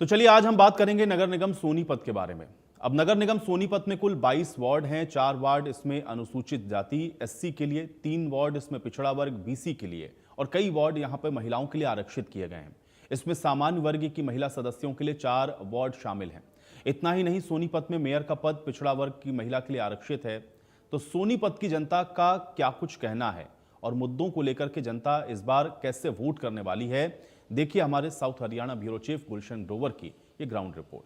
तो चलिए आज हम बात करेंगे नगर निगम सोनीपत के बारे में। अब नगर निगम सोनीपत में कुल 22 वार्ड हैं। 4 वार्ड इसमें अनुसूचित जाति एससी के लिए, 3 वार्ड इसमें पिछड़ा वर्ग बीसी के लिए और कई वार्ड यहां पर महिलाओं के लिए आरक्षित किए गए हैं। इसमें सामान्य वर्ग की महिला सदस्यों के लिए 4 वार्ड शामिल हैं। इतना ही नहीं, सोनीपत में मेयर का पद पिछड़ा वर्ग की महिला के लिए आरक्षित है। तो सोनीपत की जनता का क्या कुछ कहना है और मुद्दों को लेकर के जनता इस बार कैसे वोट करने वाली है, देखिए हमारे south Haryana bureau chief Gulshan Grover की ये ग्राउंड रिपोर्ट।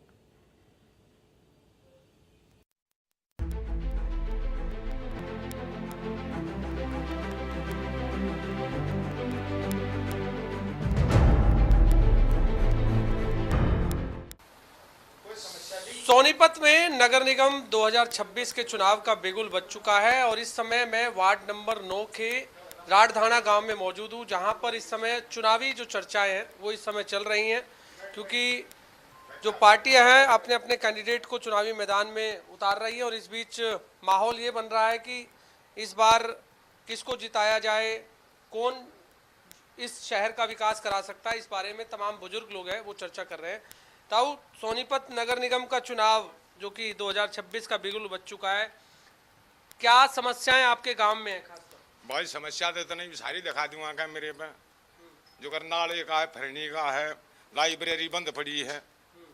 सोनीपत में नगर निगम 2026 के चुनाव का बिगुल बज चुका है और इस समय मैं वार्ड नंबर 9 के राठधाना गांव में मौजूद हूं, जहां पर इस समय चुनावी जो चर्चाएं हैं वो इस समय चल रही हैं, क्योंकि जो पार्टियां हैं अपने अपने कैंडिडेट को चुनावी मैदान में उतार रही है। और इस बीच माहौल ये बन रहा है कि इस बार किसको जिताया जाए, कौन इस शहर का विकास करा सकता है, इस बारे में तमाम बुजुर्ग लोग हैं वो चर्चा कर रहे हैं। ताऊ, सोनीपत नगर निगम का चुनाव जो कि 2026 का बिगुल बज चुका है, क्या समस्याएं आपके गांव में है? खासकर भाई समस्या तो इतनी सारी दिखा दूंगा क्या मेरे पे, जो करनाले का है, फरनी का है, लाइब्रेरी बंद पड़ी है,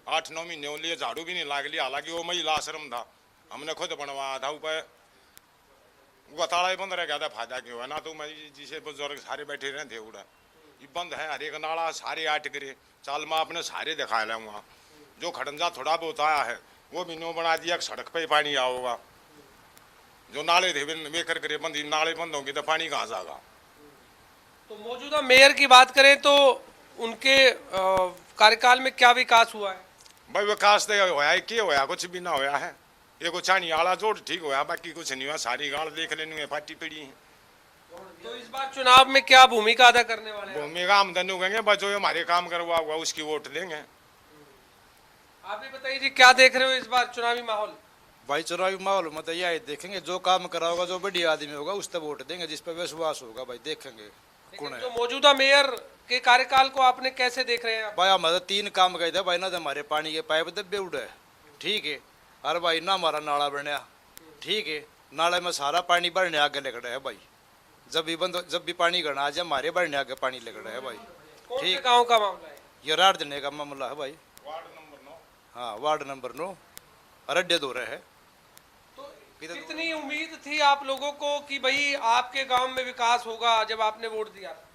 8-9 महीने हो लिए, झाड़ू भी नहीं लाग लिया। हालांकि वो महिला आश्रम था, हमने खुद बनवाया था, ऊपर वो ताला ही बंद रह गया था। फायदा क्यों है ना, तो मैं जिसे बुजुर्ग सारे बैठे रहे थे उड़ा ये बंद है, हर एक नाला सारे आट करे। चाल मैं अपने सारे दिखा लाऊंगा। जो खड़ंजा थोड़ा बहुत आया है वो भी नो बना दिया, सड़क पे पानी आओगा। जो नाले थे वे कर करे बंद, नाले बंद होंगे तो पानी कहाँ जाएगा। तो मौजूदा मेयर की बात करें तो उनके कार्यकाल में क्या विकास हुआ है? भाई विकास तो होया है, क्या होया, कुछ भी ना होया है। ये कुछ चाणी आला जोड़ ठीक होया, बाकी कुछ नहीं हुआ। सारी गाड़ देख लेनी है, पार्टी पड़ी है। तो इस बार चुनाव में क्या भूमिका अदा करने वाले हैं? भूमिका हम धनु कहेंगे, बस जो हमारे काम करवा हुआ उसकी वोट देंगे। आप भी बताइए जी, क्या देख रहे हो इस बार चुनावी माहौल? भाई चुनावी माहौल में तो यही देखेंगे, जो काम करा होगा, जो बढ़िया आदमी होगा उस पर वोट देंगे, जिस पर विश्वास होगा। भाई देखेंगे कौन है। जो मौजूदा मेयर के कार्यकाल को आपने कैसे देख रहे हैं आप? भाई हमारे 3 काम गए थे भाई, ना तो हमारे पानी के पाइप दबे उड़े, ठीक है, और भाई ना हमारा नाला बनया, ठीक है, नाले में सारा पानी भरने आगे लग रहा है भाई। जब भी पानी गढ़ना आ जाए हमारे भरने आगे पानी लग रहा है भाई। ठीक, गाँव का मामला है ये राट देने का मामला है भाई। हाँ, वार्ड नंबर 9 अड्डे दो रहे है। तो कितनी उम्मीद थी आप लोगों को कि भाई आपके गांव में विकास होगा जब आपने वोट दिया था?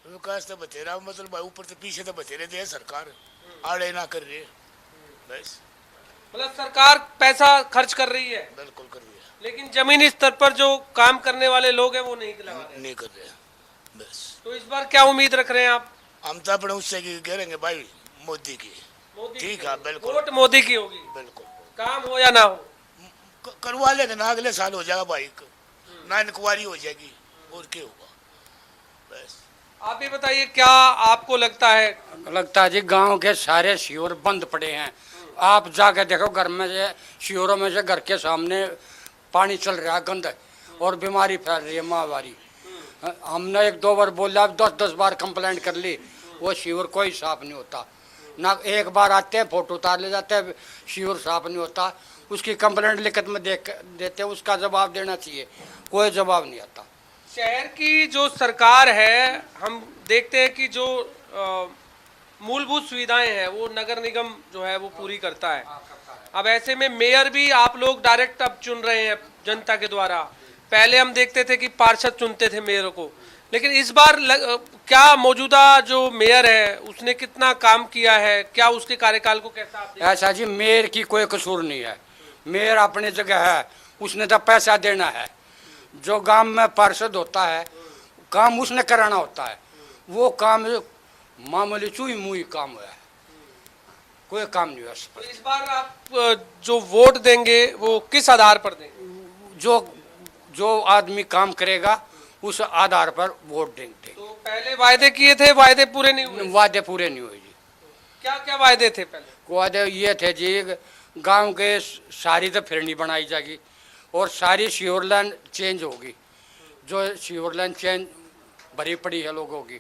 विकास तो बतेरा, मतलब भाई ऊपर से पीछे तो बतेरे दे सरकार आड़े ना कर रही है बस। मतलब सरकार पैसा खर्च कर रही है, बिल्कुल कर रही है, लेकिन जमीनी स्तर पर जो काम करने वाले लोग हैं वो नहीं लगा रहे। नहीं कर रहे बस। तो इस बार क्या उम्मीद रख रहे हैं आप? हम तो अपने उससे की कहेंगे भाई, मोदी की। ठीक है, बिल्कुल वोट मोदी की होगी, बिल्कुल। काम हो या ना हो करवा लेंगे ना, अगले साल हो जाएगा भाई, ना इंक्वायरी हो जाएगी और क्या होगा बस। आप भी बताइए, क्या आपको लगता है? जी गांव के सारे शिवर बंद पड़े हैं। आप जाके देखो, घर में से शिवरों में से घर के सामने पानी चल रहा है गंद, और बीमारी फैल रही है, महामारी। हमने 1-2 बार बोला, 10-10 बार कंप्लेंट कर ली, वो शिवर कोई साफ नहीं होता ना। एक बार आते हैं, फोटो उतार ले जाते हैं, शिवर साफ नहीं होता। उसकी कंप्लेंट लिखित में देते हैं, उसका जवाब देना चाहिए, कोई जवाब नहीं आता। शहर की जो सरकार है, हम देखते हैं कि जो मूलभूत सुविधाएं हैं वो नगर निगम जो है वो पूरी करता है। अब ऐसे में मेयर भी आप लोग डायरेक्ट अब चुन रहे हैं जनता के द्वारा। पहले हम देखते थे कि पार्षद चुनते थे मेयर को, लेकिन इस बार क्या मौजूदा जो मेयर है उसने कितना काम किया है, क्या उसके कार्यकाल को कैसा आप? ऐसा जी, मेयर की कोई कसूर नहीं है, मेयर अपनी जगह है, उसने तो पैसा देना है। जो गांव में पार्षद होता है काम उसने कराना होता है, वो काम मामूली चुई मुई काम है, कोई काम नहीं है। तो इस बार आप जो वोट देंगे वो किस आधार पर देंगे? जो आदमी काम करेगा उस आधार पर वोट देंगे। तो पहले वायदे किए थे, वायदे पूरे नहीं हुए? वादे पूरे नहीं हुए जी। क्या क्या वायदे थे पहले? वादे ये थे जी, गांव के सारी तो फिरनी बनाई जाएगी और सारी सीवर लाइन चेंज होगी। जो सीवर लाइन चेंज भरी पड़ी है लोगों की,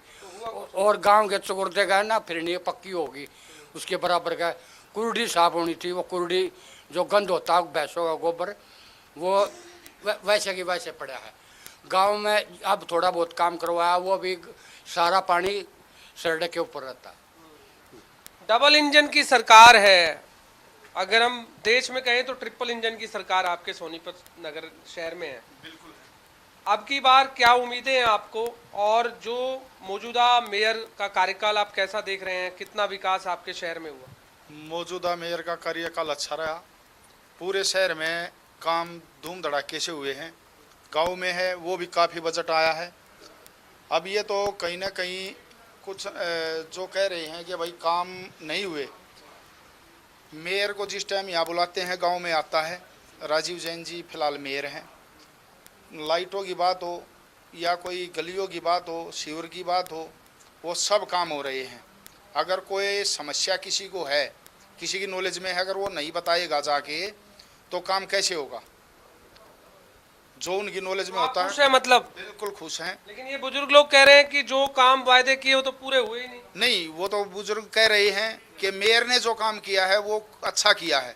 और गांव के चुगुर्दे का ना फिरनी पक्की होगी। उसके बराबर का। कुर्डी साफ होनी थी, वो कुर्डी जो गंद होता है भैंसों का गोबर, वो वैसे की वैसे पड़ा है। गांव में अब थोड़ा बहुत काम करवाया, वो भी सारा पानी सड़क के ऊपर रहता है। डबल इंजन की सरकार है, अगर हम देश में कहें तो ट्रिपल इंजन की सरकार आपके सोनीपत नगर शहर में है। अब की बार क्या उम्मीदें हैं आपको, और जो मौजूदा मेयर का कार्यकाल आप कैसा देख रहे हैं, कितना विकास आपके शहर में हुआ? मौजूदा मेयर का कार्यकाल अच्छा रहा। पूरे शहर में काम धूम धड़ाके से हुए हैं। गांव में है वो भी काफ़ी बजट आया है। अब ये तो कहीं ना कहीं कुछ जो कह रहे हैं कि भाई काम नहीं हुए, मेयर को जिस टाइम यहाँ बुलाते हैं गांव में आता है। राजीव जैन जी फिलहाल मेयर हैं। लाइटों की बात हो या कोई गलियों की बात हो, सीवर की बात हो, वो सब काम हो रहे हैं। अगर कोई समस्या किसी को है, किसी की नॉलेज में है, अगर वो नहीं बताएगा जाके तो काम कैसे होगा? जो उनकी नॉलेज में होता खुश है मतलब? बिल्कुल खुश हैं। लेकिन ये बुजुर्ग लोग कह रहे हैं कि जो काम वायदे किए वो तो पूरे हुए ही नहीं। नहीं, वो तो बुजुर्ग कह रहे हैं कि मेयर ने जो काम किया है वो अच्छा किया है,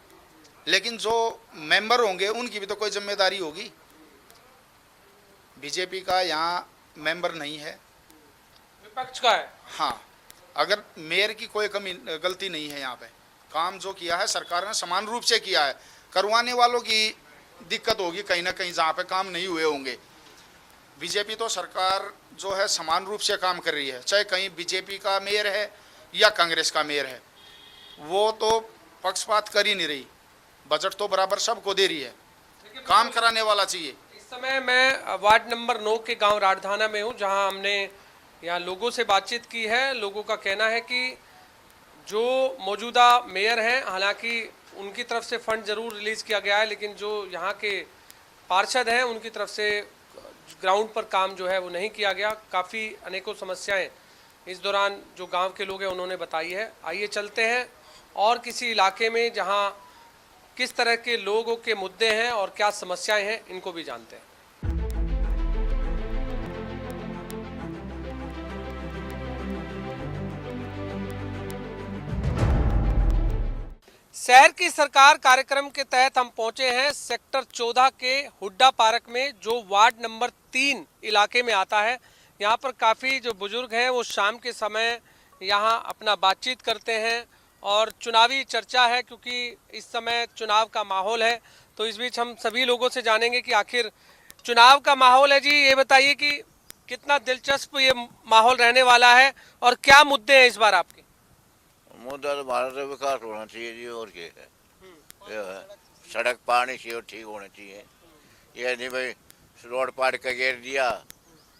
लेकिन जो मेंबर होंगे उनकी भी तो कोई जिम्मेदारी होगी। बीजेपी का यहाँ मेंबर नहीं है, विपक्ष का है। हाँ, अगर मेयर की कोई कमी गलती नहीं है यहाँ पे। काम जो किया है सरकार ने समान रूप से किया है। करवाने वालों की दिक्कत होगी कहीं ना कहीं जहाँ पे काम नहीं हुए होंगे। बीजेपी तो सरकार जो है समान रूप से काम कर रही है, चाहे कहीं बीजेपी का मेयर है या कांग्रेस का मेयर है, वो तो पक्षपात कर ही नहीं रही। बजट तो बराबर सबको दे रही है, काम कराने वाला चाहिए। इस समय मैं वार्ड नंबर 9 के गांव राठधाना में हूं, जहां हमने यहाँ लोगों से बातचीत की है। लोगों का कहना है कि जो मौजूदा मेयर हैं, हालांकि उनकी तरफ से फंड जरूर रिलीज किया गया है, लेकिन जो यहाँ के पार्षद हैं उनकी तरफ से ग्राउंड पर काम जो है वो नहीं किया गया। काफ़ी अनेकों समस्याएं इस दौरान जो गांव के लोग हैं उन्होंने बताई है। आइए चलते हैं और किसी इलाके में जहां किस तरह के लोगों के मुद्दे हैं और क्या समस्याएं हैं, इनको भी जानते हैं। शहर की सरकार कार्यक्रम के तहत हम पहुंचे हैं सेक्टर 14 के हुड्डा पार्क में, जो वार्ड नंबर 3 इलाके में आता है। यहां पर काफ़ी जो बुजुर्ग हैं वो शाम के समय यहां अपना बातचीत करते हैं और चुनावी चर्चा है, क्योंकि इस समय चुनाव का माहौल है। तो इस बीच हम सभी लोगों से जानेंगे कि आखिर चुनाव का माहौल है। जी, ये बताइए कि कितना दिलचस्प ये माहौल रहने वाला है और क्या मुद्दे हैं इस बार आपके? मुद्दा तो भारत का विकास होना चाहिए जी, और क्या है? ये है सड़क पानी चाहिए, ठीक होना चाहिए। ये नहीं भाई रोड पार का घेर दिया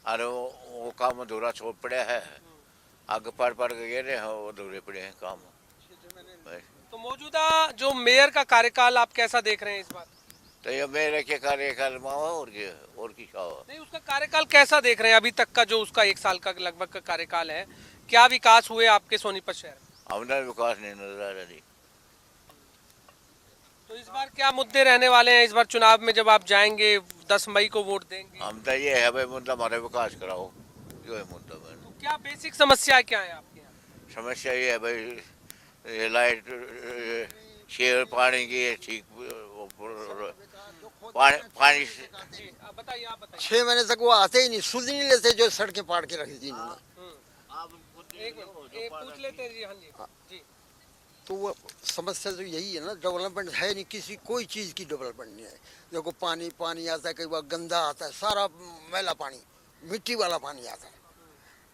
और वो काम अधूरा छोड़ पड़ा है। आगे पार के घेरे हैं वो अधूरे पड़े हैं काम। तो मौजूदा जो मेयर का कार्यकाल आप कैसा देख रहे हैं इस बार? तो ये मेरे के कार्यकाल में और क्या, और की क्या नहीं, उसका कार्यकाल कैसा देख रहे हैं अभी तक का, जो उसका 1 साल का लगभग का कार्यकाल है? क्या विकास हुए आपके सोनीपत शहर में? हमने विकास नहीं नजर आ रहा जी। तो इस बार क्या मुद्दे रहने वाले हैं? इस बार चुनाव में जब आप जाएंगे 10 मई को वोट देंगे, हम तो ये है भाई मुद्दा हमारा विकास कराओ, जो है मुद्दा। तो क्या बेसिक समस्या क्या है आपके यहाँ? समस्या ये है भाई, ये लाइट, शेर, पानी की ठीक, पानी जी, आप बताइए, आप बताइए। 6 महीने तक वो आते ही नहीं, सुध नहीं लेते जो सड़कें पाड़ के रखी थी इन्होंने। एक मिनट, एक पूछ लेते हैं जी। हाँ जी, जी। तो वो समस्या तो यही है ना, डेवलपमेंट है नहीं, किसी कोई चीज़ की डेवलपमेंट नहीं है। देखो पानी आता है, कई बार गंदा आता है, सारा मैला पानी, मिट्टी वाला पानी आता है,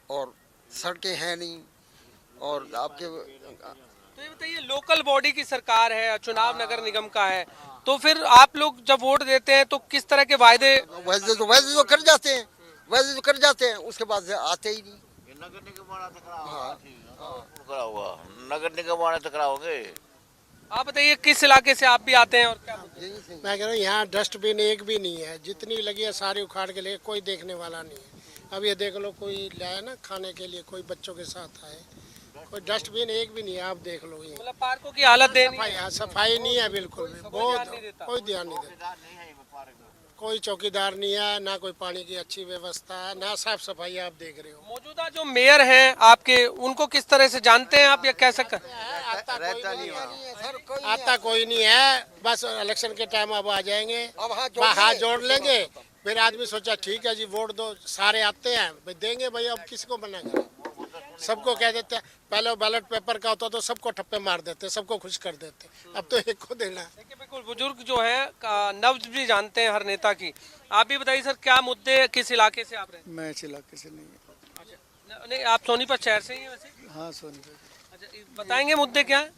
और सड़कें हैं नहीं। और आपके तो ये बताइए, लोकल बॉडी की सरकार है, चुनाव नगर निगम का है, तो फिर आप लोग जब वोट देते हैं तो किस तरह के वायदे? वैसे तो कर जाते हैं, वैसे तो कर जाते हैं, उसके बाद से आते ही नहीं। नगर निगम वाला नगर निगम वाला टकराओगे। आप बताइए किस इलाके से आप भी आते हैं और क्या? मैं कह रहा हूँ यहाँ डस्टबिन एक भी नहीं है, जितनी लगी है सारी उखाड़ के ले, कोई देखने वाला नहीं है। अब ये देख लो, कोई लाया ना खाने के लिए, कोई बच्चों के साथ आए, कोई डस्टबिन एक भी नहीं है। आप देख लो, ये मतलब पार्कों की हालत देनी है। सफाई नहीं है बिल्कुल भी, बहुत कोई ध्यान नहीं देता। कोई चौकीदार नहीं है, ना कोई पानी की अच्छी व्यवस्था है, ना साफ सफाई आप देख रहे हो। मौजूदा जो मेयर हैं आपके, उनको किस तरह से जानते हैं आप या कह सकते हैं? आता कोई नहीं है, बस इलेक्शन के टाइम अब आ जाएंगे, हाथ जोड़ लेंगे, फिर आदमी सोचा ठीक है जी वोट दो, सारे आते हैं भाई देंगे भाई, अब किसको मना करें, सबको कह देते हैं। पहले बैलेट पेपर का होता तो सबको ठप्पे मार देते, सबको खुश कर देते, अब तो एक को देना है। देखिए बिल्कुल, बुजुर्ग जो है नब्ज भी जानते हैं हर नेता की। आप भी बताइए सर, क्या मुद्दे, किस इलाके से आप रहे? मैं इस इलाके से नहीं है। अच्छा, नहीं आप सोनीपत शहर से ही हैं वैसे? हाँ सोनीपत। अच्छा, बताएंगे मुद्दे क्या है?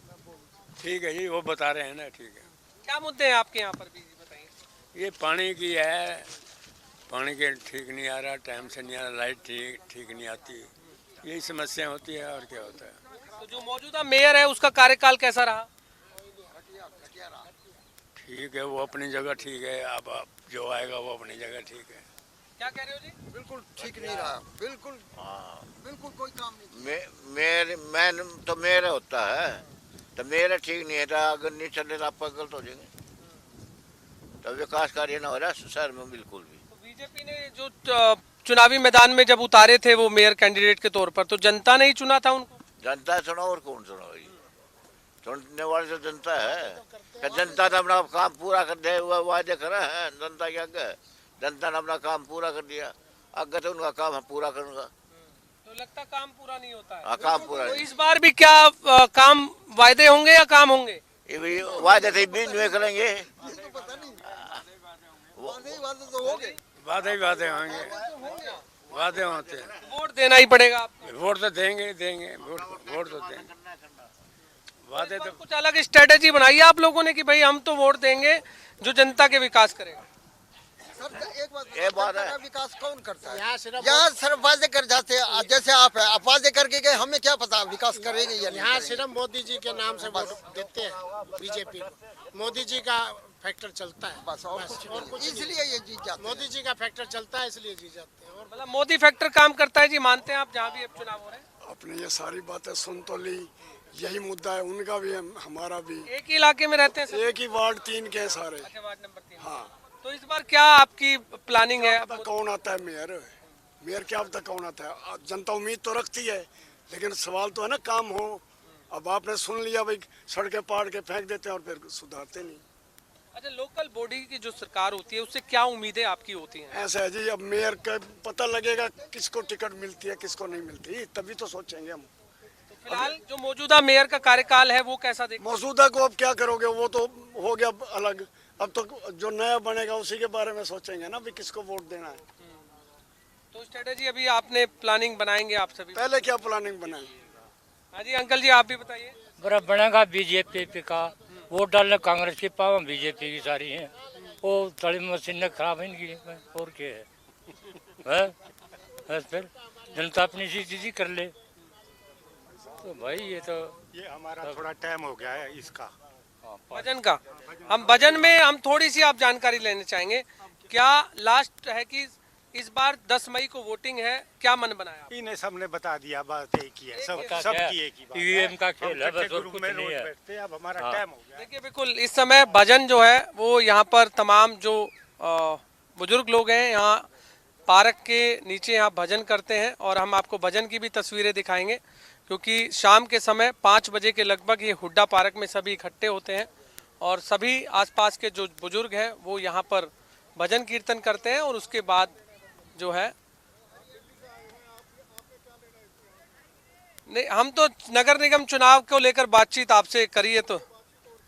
ठीक है जी, वो बता रहे हैं ना, ठीक है। क्या मुद्दे हैं आपके यहाँ पर भी, बताइए। ये पानी की है, पानी के ठीक नहीं आ रहा, टाइम से नहीं आ रहा, लाइट ठीक नहीं आती, यही समस्या होती है और क्या होता है। तो जो मौजूदा मेयर है उसका कार्यकाल कैसा रहा? ठीक है, वो अपनी जगह ठीक है, अब जो आएगा वो अपनी जगह ठीक है। क्या कह रहे हो जी? बिल्कुल ठीक नहीं रहा, बिल्कुल बिल्कुल कोई काम नहीं। मेयर तो मेयर होता है, तो मेयर ठीक नहीं है तो अगर नहीं चल रहे तो आप गलत हो जाएंगे, तो विकास कार्य ना हो रहा शहर में बिल्कुल भी। तो बीजेपी ने जो चुनावी मैदान में जब उतारे थे वो मेयर कैंडिडेट के तौर पर, तो जनता ने ही चुना था उनको? जनता चुना और कौन चुना भाई, चुनने वाले तो जनता है। क्या जनता ने अपना काम पूरा कर दिया, हुआ वादे करा है जनता के आगे, जनता ने अपना काम पूरा कर दिया, आगे तो उनका काम हम पूरा करूँगा। तो लगता काम पूरा नहीं होता है। हाँ, काम पूरा तो नहीं। इस बार भी क्या काम वायदे होंगे या काम होंगे? ये भी वादे थे बीच में करेंगे, वादे ही वादे होंगे, वादे होते हैं। वोट देना ही पड़ेगा आपको। वोट तो देंगे देंगे, वोट तो देंगे, वादे तो। कुछ अलग स्ट्रेटेजी बनाई है आप लोगों ने कि भाई हम तो वोट देंगे जो जनता के विकास करेगा? सर एक बात, ये बात है। विकास कौन करता है? यहाँ सिर्फ वादे कर जाते हैं, जैसे आप है, आप वादे करके गए, हमें क्या पता विकास करेंगे या नहीं यहाँ करेंगे। सिर्फ मोदी जी के नाम से वोट देते हैं बीजेपी को, मोदी जी का फैक्टर चलता है बस और कुछ इसलिए ये जीत जाते हैं। मोदी जी का फैक्टर चलता है इसलिए जीत जाते हैं। और मतलब मोदी फैक्टर काम करता है जी, मानते हैं आप जहाँ भी अब चुनाव हो रहे हैं? अपने ये सारी बातें सुन तो ली, यही मुद्दा है उनका भी हमारा भी। एक ही इलाके में रहते हैं सर? एक ही वार्ड 3 के सारे। अच्छा, वार्ड नंबर 3। हाँ, तो इस बार क्या आपकी प्लानिंग है? अब तक कौन आता है मेयर, मेयर क्या अब तक कौन आता है? जनता उम्मीद तो रखती है, लेकिन सवाल तो है ना काम हो। अब आपने सुन लिया भाई, सड़कें पाड़ के फेंक देते हैं और फिर सुधारते नहीं। अच्छा, लोकल बॉडी की जो सरकार होती है उससे क्या उम्मीदें आपकी होती हैं? ऐसा है जी, अब मेयर का पता लगेगा किसको टिकट मिलती है किसको नहीं मिलती, तभी तो सोचेंगे हम। तो फिलहाल जो मौजूदा मेयर का कार्यकाल है वो कैसा देख? मौजूदा को अब क्या करोगे, वो तो हो गया अलग, अब तो जो नया बनेगा उसी के बारे में सोचेंगे ना भी किसको वोट देना है। तो स्ट्रेटेजी अभी आपने प्लानिंग बनाएंगे आप सभी? पहले क्या प्लानिंग बनाए? हाँ जी अंकल जी, आप भी बताइए। बड़ा बनेगा बीजेपी का, वोट डालने कांग्रेस की पावा बीजेपी की सारी है, वो थोड़ी मशीनें खराब है इनकी, और क्या है? बस फिर जनता अपनी चीज कर ले, तो भाई ये हमारा थोड़ा टाइम हो गया है इसका भजन का। हम भजन में हम थोड़ी सी आप जानकारी लेना चाहेंगे, क्या लास्ट है कि इस बार 10 मई को वोटिंग है, क्या मन बनाया? इन्हें सबने बता दिया, बात एक ही है, सब की एक ही बात। ईवीएम का खेल है, बस और कुछ नहीं है। अब हमारा टाइम हो गया। देखिए बिल्कुल, इस समय भजन जो है वो यहाँ पर तमाम जो बुजुर्ग लोग हैं यहाँ पार्क के नीचे यहाँ भजन करते हैं, और हम आपको भजन की भी तस्वीरें दिखाएंगे, क्योंकि शाम के समय 5 बजे के लगभग ये हुड्डा पार्क में सभी इकट्ठे होते हैं और सभी आसपास के जो बुजुर्ग हैं वो यहाँ पर भजन कीर्तन करते हैं, और उसके बाद जो है नहीं, हम तो नगर निगम चुनाव को लेकर बातचीत आपसे करिए तो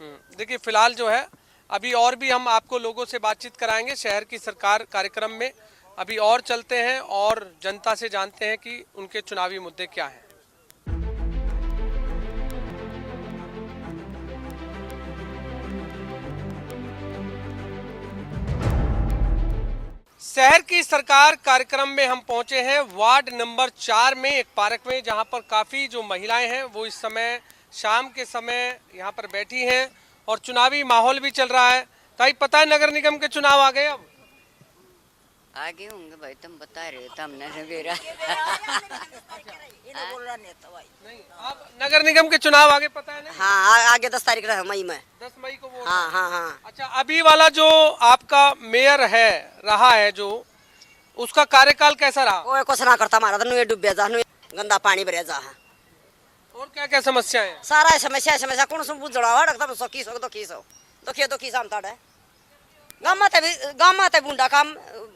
देखिए फिलहाल जो है अभी और भी हम आपको लोगों से बातचीत कराएंगे शहर की सरकार कार्यक्रम में। अभी और चलते हैं और जनता से जानते हैं कि उनके चुनावी मुद्दे क्या हैं। शहर की सरकार कार्यक्रम में हम पहुंचे हैं वार्ड नंबर 4 में, एक पार्क में, जहां पर काफ़ी जो महिलाएं हैं वो इस समय शाम के समय यहां पर बैठी हैं और चुनावी माहौल भी चल रहा है। ताई पता है नगर निगम के चुनाव आ गए अब? आगे होंगे भाई, तुम बता रहे हो, हमने सवेरा नहीं, आप नगर निगम के चुनाव आगे पता है नहीं? हाँ आगे 10 तारीख रहा मई में। 10 मई को वोट हाँ है। हाँ हाँ। अच्छा, अभी वाला जो आपका मेयर है रहा है जो, उसका कार्यकाल कैसा रहा? कोई कुछ ना करता हमारा, तो डूबे जा, गंदा पानी भरे जा। और क्या क्या समस्याएं हैं? सारा समस्या कौन सो बुझड़ा रखता सो की तो की शाम ताड़ है गाँव में बूंदा काम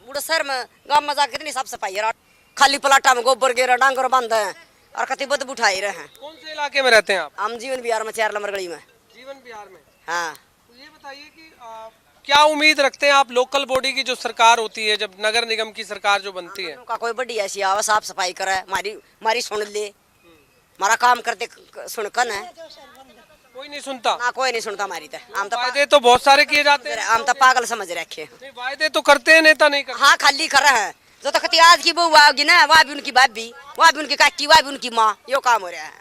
बूढ़े शहर में गाँव में जाकर नहीं साफ सफाई है, खाली प्लाटा में गोबर गिरा डांगर बंद है और कति बदबू उठाई रहे हैं। कौन से इलाके में रहते हैं आप? हम जीवन बिहार में 4 नंबर गली में। जीवन बिहार में। हाँ। तो ये बताइए कि क्या उम्मीद रखते हैं आप लोकल बॉडी की जो सरकार होती है, जब नगर निगम की सरकार जो बनती है? का कोई बड़ी ऐसी आवा साफ सफाई करे, मारी सुन ले, हमारा काम करते सुन कन है। कोई नहीं सुनता ना, कोई नहीं सुनता हमारी तो। हम तो वायदे तो बहुत सारे किए जाते हैं, हम तो पागल समझ रखे हैं। नहीं, वायदे तो करते हैं, नेता नहीं करते। हाँ खाली कर रहे हैं, जो तो कति आज की बहू आओगी ना, वहाँ भी उनकी भाभी, वहाँ भी उनकी काकी, वहाँ भी उनकी माँ, यो काम हो रहा है।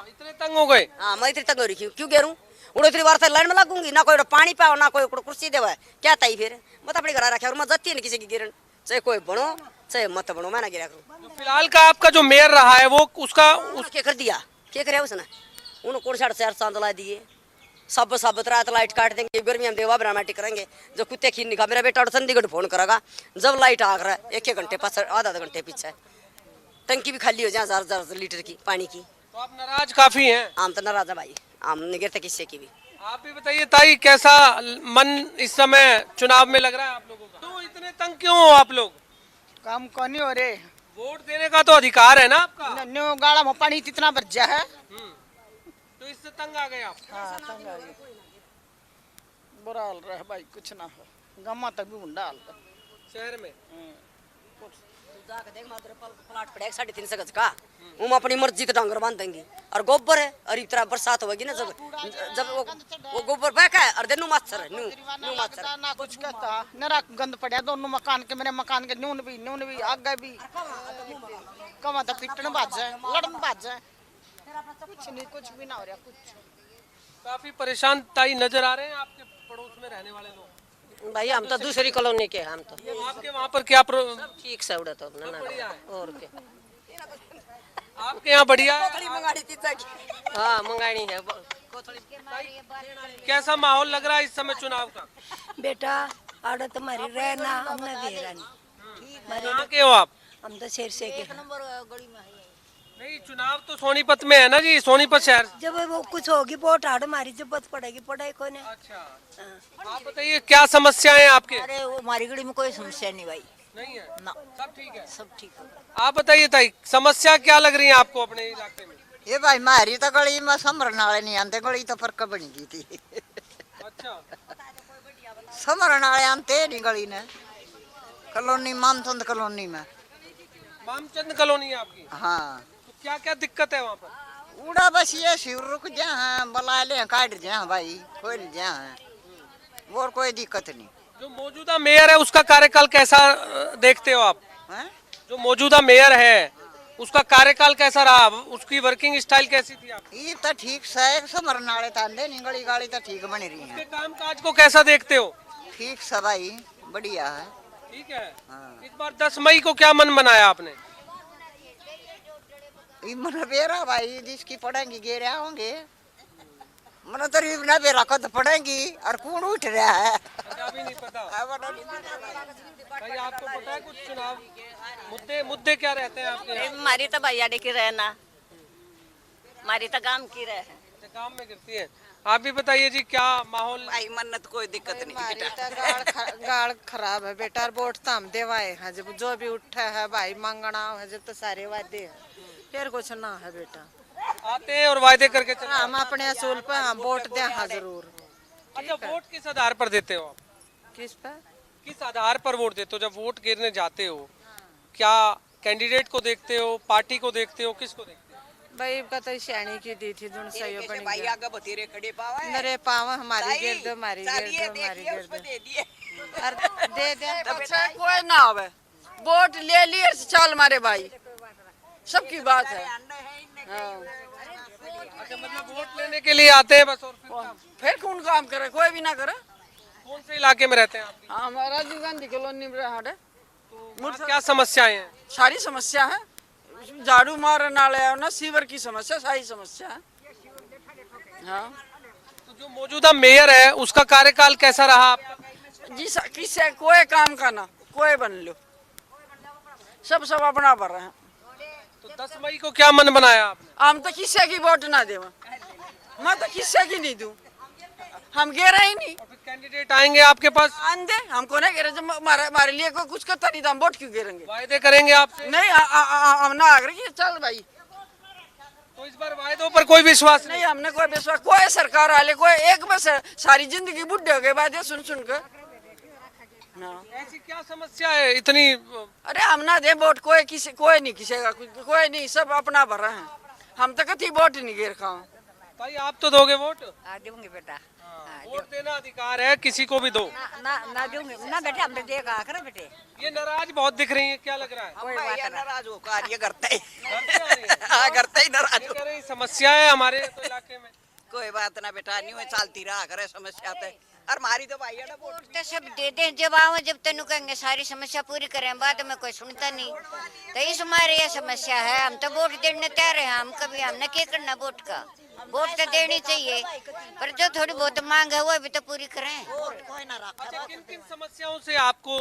इतने तंग हो गए? हाँ मैं इतनी तंग हो रही क्यों गेरू उड़ो इतनी बार लाइन में लगूंगी ना, कोई पानी पाओ ना कोई कुर्सी देवा, क्या तई फिर मत अपने घर रखे और मैं जाती है किसी की गिरन, चाहे कोई बनो चाहे मत बनो, मैं ना गिरा करूँ। फिलहाल का आपका जो मेयर रहा है वो उसका क्या कर दिया, क्या करे उसने? उन्होंने कोड़ 4.5 चांद ला दिए, सब रात लाइट काट देंगे, गर्मी हम देवा ब्राह्मटी करेंगे, जो कुत्ते खीन निकाल। मेरा बेटा चंडीगढ़ फोन करेगा जब लाइट आ रहा है 1 घंटे पास आधा घंटे पीछे, टंकी भी खाली हो जाए 1000 लीटर की पानी की। तो आप नाराज काफी हैं? हम तो नाराज है भाई, हम नहीं गिरते किससे की भी। आप भी बताइए ताई, कैसा मन इस समय चुनाव में लग रहा है आप लोगों का? तो इतने तंग क्यों हो आप लोग? काम कौन हो रे, वोट देने का तो अधिकार है ना आपका। न्यू गाड़ा में पानी इतना भर जा है, तो इससे तंग आ गए आप? हाँ तंग आ गए, बुरा हाल रहा है भाई, कुछ ना हो, गम्मा तक भी मुंडा हाल शहर में। प्लाट पड़ेगा 3.5 गज का, हम अपनी मर्जी के डांगर बांध देंगे और गोबर है, और इतना बरसात होगी ना जब वो गोबर बह है और देनू मच्छर है, न्यू मच्छर ना कुछ कहता नरा गंद पड़ा दोनों मकान के, मेरे मकान के नून भी आगे भी कमा तो पिटन बाज है, लड़न बाज है, कुछ नहीं, कुछ भी ना हो रहा कुछ। काफी परेशान ताई नजर आ रहे हैं आपके पड़ोस में रहने वाले लोग। भाई हम तो दूसरी कॉलोनी के, हम तो आपके वहाँ पर क्या ठीक से उड़ा तो अपना बढ़िया है। और क्या आपके यहाँ बढ़िया है? हाँ मंगानी है। कैसा माहौल लग रहा है इस समय चुनाव का? बेटा आड़ा तुम्हारी रहना हमने दे रानी, कहाँ के हो आप? हम तो शेर से के। नहीं, चुनाव तो सोनीपत में है ना जी, सोनीपत शहर। जब वो कुछ होगी वोट आड़ हमारी जब पड़ेगी पढ़ाई को नहीं। अच्छा, आप बताइए क्या समस्याएं आपके? अरे वो हमारी गली में कोई समस्या नहीं भाई, नहीं है ना सब ठीक है, सब ठीक है। आप बताइए ताई, समस्या क्या लग रही है आपको अपने इलाके में? ये भाई मारी तो गली में समरन वाले नहीं आते, गली तो फर्क बनी गई थी। अच्छा, समरन वाले आते नहीं गली ने, कॉलोनी मानचंद कॉलोनी में। मामचंद कॉलोनी है आपकी? हाँ। तो क्या क्या दिक्कत है वहाँ पर? उड़ा बस ये शिव रुक जा बुला ले काट जा भाई, खोल जा, और कोई दिक्कत नहीं। जो मौजूदा मेयर है उसका कार्यकाल कैसा देखते हो आप? जो मौजूदा मेयर है उसका कार्यकाल कैसा रहा, उसकी वर्किंग स्टाइल कैसी थी आप? ये तो ठीक से समरन वाले तांदे नहीं, गली गाड़ी तो ठीक बनी रही है। काम काज को कैसा देखते हो? ठीक से भाई, बढ़िया है। ठीक है। इस बार 10 मई को क्या मन बनाया आपने? मन बेरा भाई जिसकी पढ़ेंगी गेरे होंगे, मन तो ना बेरा को तो पढ़ेंगी और कौन उठ रहा है अभी नहीं पता। भाई आपको पता है कुछ चुनाव मुद्दे क्या रहते हैं आपके? हमारी तो भैया की रहना, हमारी तो गांव की रहे, गांव में गिरती है। आप भी बताइए जी, क्या माहौल? भाई मन्नत कोई दिक्कत नहीं बेटा, गाड़ खराब है बेटा, वोट तो हम देवाए हैं, जब जो भी उठा है भाई मांगना है, जब तो सारे वादे हैं, फिर कुछ ना है बेटा, आते हैं और वायदे करके चले। हम अपने असूल पे हम वोट दें हाँ जरूर। अच्छा, वोट किस आधार पर देते हो आप? किस आधार पर वोट देते हो? जब वोट गिरने जाते हो क्या कैंडिडेट को देखते हो, पार्टी को देखते हो, किसको देखते हो? भाई का तो शानी की दी थी जुन सही बन भाई गया, आगे बतेरे खड़े पावा है, मेरे पावा हमारी गिर दो, हमारी गिर दो, हमारी गिर दो, दे दिए दे दे अच्छा कोई ना आवे, वोट ले लिए चल मारे भाई, सबकी बात है। अच्छा, मतलब वोट लेने के लिए आते हैं बस, और फिर कौन काम करे, कोई भी ना करे। कौन से इलाके में रहते हैं आप? हमारा राजीव गांधी कॉलोनी में रहा है। क्या समस्याएं हैं? सारी समस्या है, झाड़ू मार नाले ना, सीवर की समस्या, सारी समस्या है। हाँ तो जो मौजूदा मेयर है उसका कार्यकाल कैसा रहा आपका? जी, किससे कोई काम करना, कोई बन लो, सब अपना भर रहे हैं। तो 10 मई को क्या मन बनाया आपने? हम तो किसी की वोट ना दे, मैं तो किसी की नहीं दूं, हम गे रहे ही नहीं। कैंडिडेट आएंगे आपके पास? आंदे हमको नहीं गे रहे, जब हमारे लिए कोई कुछ करता नहीं तो हम वोट क्यों गिरेंगे? वायदे करेंगे आपसे? नहीं, हम ना आगे कि चल भाई। तो इस बार वायदों पर कोई विश्वास नहीं, हमने कोई विश्वास, कोई सरकार वाले कोई एक बस सारी जिंदगी बुढ़े हो गए वादे सुन सुन कर। ऐसी क्या समस्या है इतनी? अरे हम ना दे वोट, कोई नहीं किसेगा, कोई नहीं, सब अपना भर रहे हैं, हम तो कभी वोट नहीं गिर खाओ। भाई आप तो दोगे वोट? दूंगी बेटा, वोट देना अधिकार है, किसी को भी दो। ना दूंगी ना बेटा, हम तो देगा कर बेटे। ये नाराज बहुत दिख रही है, क्या लग रहा है? कोई बात नाराज हो कार्य करते करते ही नाराज हो। समस्या है हमारे तो इलाके में। कोई बात ना बेटा, नहीं चलती रहा करे समस्या तो, और हमारी तो भाई है ना वोट तो सब दे दें, जब आओ जब तेन कहेंगे सारी समस्या पूरी करें, बाद में कोई सुनता नहीं, तो इस हमारी ये समस्या है। हम तो वोट देने तैयार हैं, हम कभी हमने क्या करना वोट का, वोट तो देनी चाहिए, पर जो थोड़ी बहुत मांग है वो भी तो पूरी करें। अच्छा, किन किन समस्याओं से आपको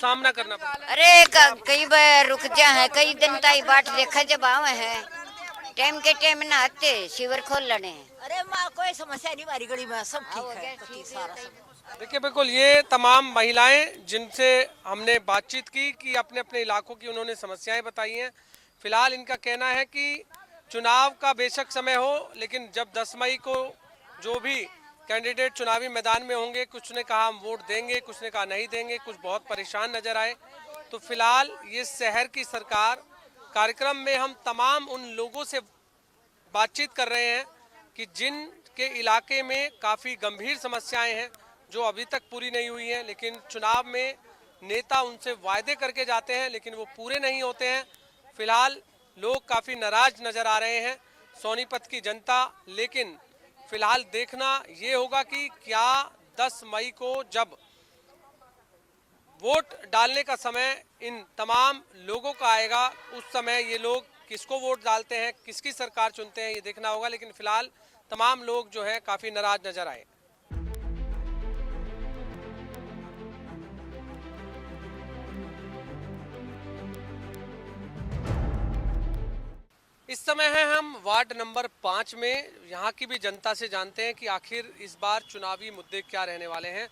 सामना करना पड़ता है? अरे कई बार रुक जा है, कई दिन ताई बाट देखा जब आवे हैं, टाइम के टाइम ना आते, शिविर खोल लेने। अरे माँ कोई समस्या नहीं, हमारी गली में सब ठीक है, सारा सब। देखिए बिल्कुल ये तमाम महिलाएं जिनसे हमने बातचीत की कि अपने अपने इलाकों की उन्होंने समस्याएं बताई हैं। फिलहाल इनका कहना है कि चुनाव का बेशक समय हो, लेकिन जब 10 मई को जो भी कैंडिडेट चुनावी मैदान में होंगे, कुछ ने कहा हम वोट देंगे, कुछ ने कहा नहीं देंगे, कुछ बहुत परेशान नजर आए। तो फिलहाल ये शहर की सरकार कार्यक्रम में हम तमाम उन लोगों से बातचीत कर रहे हैं कि जिनके इलाके में काफ़ी गंभीर समस्याएं हैं जो अभी तक पूरी नहीं हुई हैं, लेकिन चुनाव में नेता उनसे वायदे करके जाते हैं लेकिन वो पूरे नहीं होते हैं। फिलहाल लोग काफ़ी नाराज नज़र आ रहे हैं, सोनीपत की जनता। लेकिन फिलहाल देखना ये होगा कि क्या 10 मई को जब वोट डालने का समय इन तमाम लोगों का आएगा, उस समय ये लोग किसको वोट डालते हैं, किसकी सरकार चुनते हैं, ये देखना होगा। लेकिन फिलहाल तमाम लोग जो है काफ़ी नाराज नज़र आए। इस समय है हम वार्ड नंबर 5 में। यहाँ की भी जनता से जानते हैं कि आखिर इस बार चुनावी मुद्दे क्या रहने वाले हैं।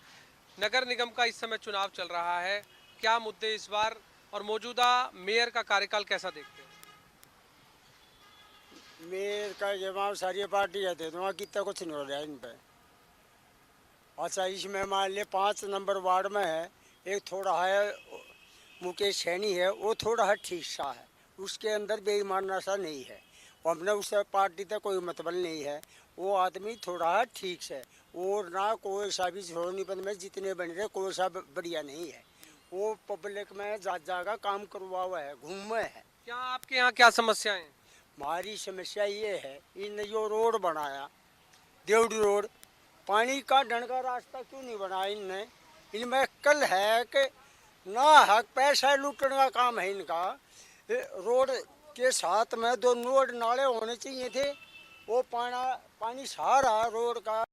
नगर निगम का इस समय चुनाव चल रहा है, क्या मुद्दे इस बार, और मौजूदा मेयर का कार्यकाल कैसा देखते हैं? मेयर का जवाब सारी पार्टी है, दे दूँगा, कितना कुछ नहीं हो रहा है इन पे। अच्छा, इसमें मान लिया 5 नंबर वार्ड में है, एक थोड़ा है मुकेश सैनी है, वो थोड़ा है ठीक सा है, उसके अंदर बेईमाना सा नहीं है, वो हमने उससे पार्टी तक कोई मतलब नहीं है, वो आदमी थोड़ा है ठीक से, और ना कोई सा भी सोनीपत में जितने बन रहे कोई सा बढ़िया नहीं है, वो पब्लिक में जा काम करवा हुआ है, घूमे है। क्या आपके यहाँ क्या समस्याएं हैं? हमारी समस्या ये है, इन जो रोड बनाया देवड़ी रोड, पानी का ढंग का रास्ता क्यों नहीं बनाया इनने? इनमें कल है कि ना हक पैसा लूटने का काम है इनका। रोड के साथ में 2 रोड नाले होने चाहिए थे, वो पानी सारा रोड का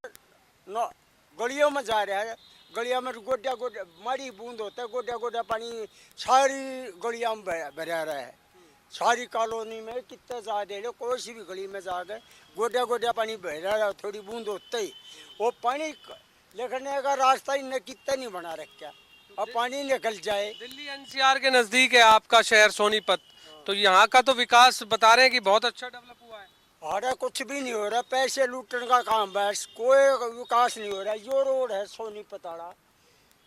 गलियों में जा रहा है, गलिया में गोड्या गोड्या माड़ी बूंद होता है, गोड्या गोड्या पानी सारी गलिया में भरा रहा है। सारी कॉलोनी में कितना ज़्यादा है, कोई सी भी गली में जाकर गोड्या गोड्या पानी बह रहा है, थोड़ी बूंद होते ही वो पानी निकलने का रास्ता इनने कितना नहीं बना रखा, अब पानी निकल जाए। दिल्ली एनसीआर के नज़दीक है आपका शहर सोनीपत, तो यहाँ का तो विकास बता रहे हैं कि बहुत अच्छा डेवलप हुआ है। अरे कुछ भी नहीं हो रहा, पैसे लूटने का काम, बस कोई विकास नहीं हो रहा। जो रोड है सोनीपत वाला,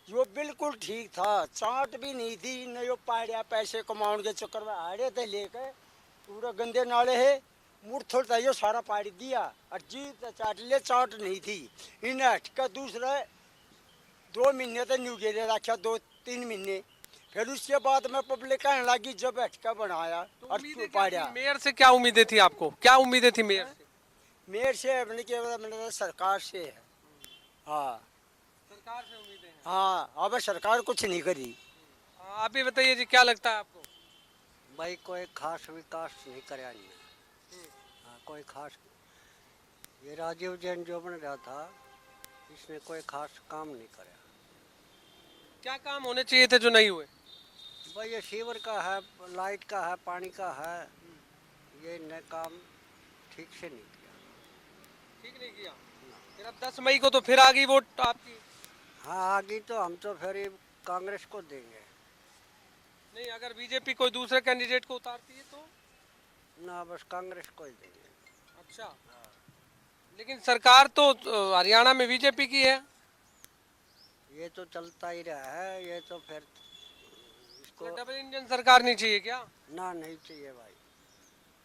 जो बिल्कुल ठीक था, चाट भी नहीं थी, न जो पाड़िया पैसे कमाने के चक्कर में आड़े थे लेकर, पूरा गंदे नाले है, मुड़ था जो सारा पाड़ी दिया, और जीत चाट ले, चाट नहीं थी, इन्हें हटका दूसरा 2 महीने तक न्यू गेले रखा, 2-3 महीने, फिर उसके बाद में पब्लिक कहने लगी जब हटका बनाया तो और पाड़िया। मेयर से क्या उम्मीदें थी आपको, क्या उम्मीदें थी मेयर से? मेयर से अपने के सरकार से है, हाँ सरकार से उम्मीदें हैं। हाँ, अब सरकार कुछ नहीं करी। आप भी बताइए जी, क्या लगता है आपको? भाई कोई खास विकास नहीं कराया इनने। हाँ, कोई खास, ये राजीव जैन जो बन रहा था इसने कोई खास काम नहीं कराया। क्या काम होने चाहिए थे जो नहीं हुए? भाई ये सीवर का है, लाइट का है, पानी का है, ये इनने काम ठीक से नहीं किया। ठीक नहीं किया। फिर अब 10 मई को तो फिर आ गई वोट आपकी। हाँ आ गई तो हम तो फिर ये कांग्रेस को देंगे। नहीं, अगर बीजेपी कोई दूसरे कैंडिडेट को उतारती है तो? ना, बस कांग्रेस को ही देंगे। अच्छा, लेकिन सरकार तो हरियाणा में बीजेपी की है। ये तो चलता ही रहा है, ये तो फिर इसको डबल इंजन सरकार नहीं चाहिए क्या? ना, नहीं चाहिए भाई।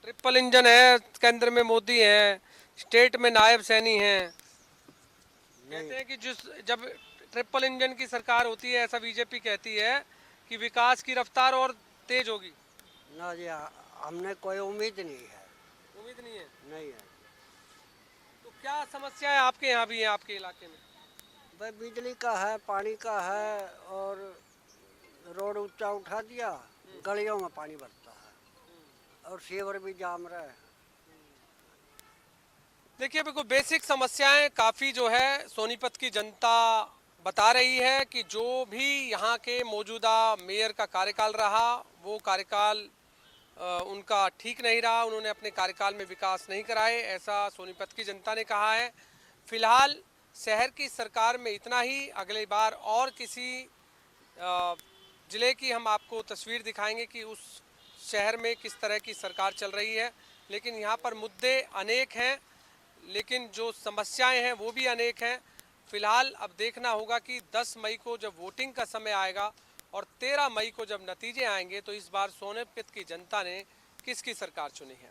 ट्रिपल इंजन है, केंद्र में मोदी है, स्टेट में नायब सैनी है। कहते हैं कि जब ट्रिपल इंजन की सरकार होती है, ऐसा बीजेपी कहती है कि विकास की रफ्तार और तेज होगी। ना जी, हमने कोई उम्मीद नहीं है। उम्मीद नहीं है? नहीं है। तो क्या समस्याएं आपके यहाँ भी है, आपके इलाके में? भाई बिजली का है, पानी का है, और रोड ऊंचा उठा दिया, गलियों में पानी भरता है, और सीवर भी जाम रहा है। देखिए, बिल्कुल बेसिक समस्याएं काफ़ी जो है सोनीपत की जनता बता रही है कि जो भी यहाँ के मौजूदा मेयर का कार्यकाल रहा, वो कार्यकाल उनका ठीक नहीं रहा। उन्होंने अपने कार्यकाल में विकास नहीं कराए, ऐसा सोनीपत की जनता ने कहा है। फिलहाल शहर की सरकार में इतना ही। अगली बार और किसी ज़िले की हम आपको तस्वीर दिखाएंगे कि उस शहर में किस तरह की सरकार चल रही है। लेकिन यहाँ पर मुद्दे अनेक हैं, लेकिन जो समस्याएं हैं वो भी अनेक हैं। फिलहाल अब देखना होगा कि 10 मई को जब वोटिंग का समय आएगा और 13 मई को जब नतीजे आएंगे तो इस बार सोनीपत की जनता ने किसकी सरकार चुनी है।